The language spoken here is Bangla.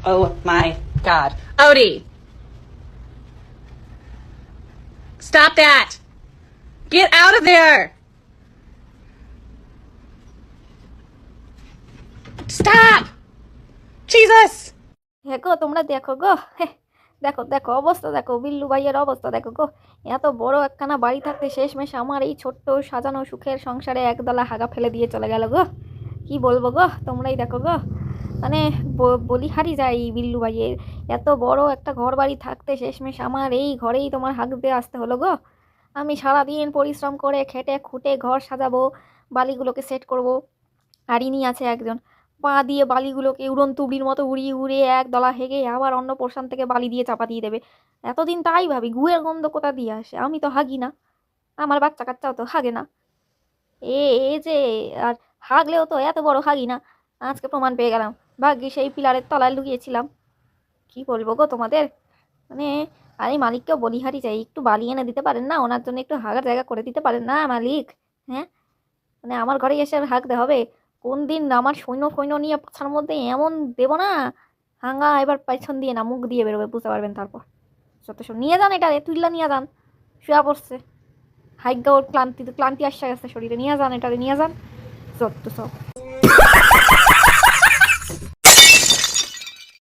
Oh my God. Odie! Stop that! Get out of there! Stop! Jesus! হ্যাঁ গো, তোমরা দেখো গো, দেখো দেখো অবস্থা, দেখো বিল্লু ভাইয়ের অবস্থা দেখো গো। এত বড় একখানা বাড়ি থাকতে শেষমেশ আমার এই ছোট্ট সাজানো সুখের সংসারে একদলা হাগা ফেলে দিয়ে চলে গেল গো। কি বলবো গো, তোমরাই দেখো গো। মানে বলিহারি যায় বিল্লু ভাইয়ের। এত বড় একটা ঘর বাড়ি থাকতে শেষমেশ আমার এই ঘরেই তোমার হাঁক দিয়ে আসতে হলো গো। আমি সারাদিন পরিশ্রম করে খেটে খুঁটে ঘর সাজাবো, বালিগুলোকে সেট করব। আর ইনি আছে একজন, পা দিয়ে বালিগুলোকে উড়ন তুবড়ির মতো উড়িয়ে উড়িয়ে এক দলা হেগে আবার অন্য পোর্শন থেকে বালি দিয়ে চাপা দিয়ে দেবে। এতদিন তাই ভাবি গুয়ের গন্ধ কোথা দিয়ে আসে, আমি তো হাগি না, আমার বাচ্চা কাচ্চাও তো হাগে না। এ এ যে আর হাগলেও তো এত বড় হাগি না। আজকে প্রমাণ পেয়ে গেলাম, ভাগ্যি সেই পিলারের তলায় লুকিয়েছিলাম। কি বলবো গো তোমাদের, মানে আরে মালিককেও বলিহারি চাই, একটু বালি এনে দিতে পারেন না, ওনার জন্য একটু হাগার জায়গা করে দিতে পারেন না মালিক? হ্যাঁ, মানে আমার ঘরে এসে আর হাঁকতে হবে? কোন দিন আমার সৈন্য ফৈন্য নিয়ে পাছার মধ্যে এমন দেবো না, হাঙ্গা এবার পেছন দিয়ে না মুখ দিয়ে বেরোবে, বুঝতে পারবেন তারপর। যত সব নিয়ে যান, এটা তুইলা নিয়ে যান, শুয়া পড়ছে, হাইগা ওর ক্লান্তি ক্লান্তি আসছে গেছে শরীরে, নিয়ে যান, এটা নিয়ে যান, যত সব।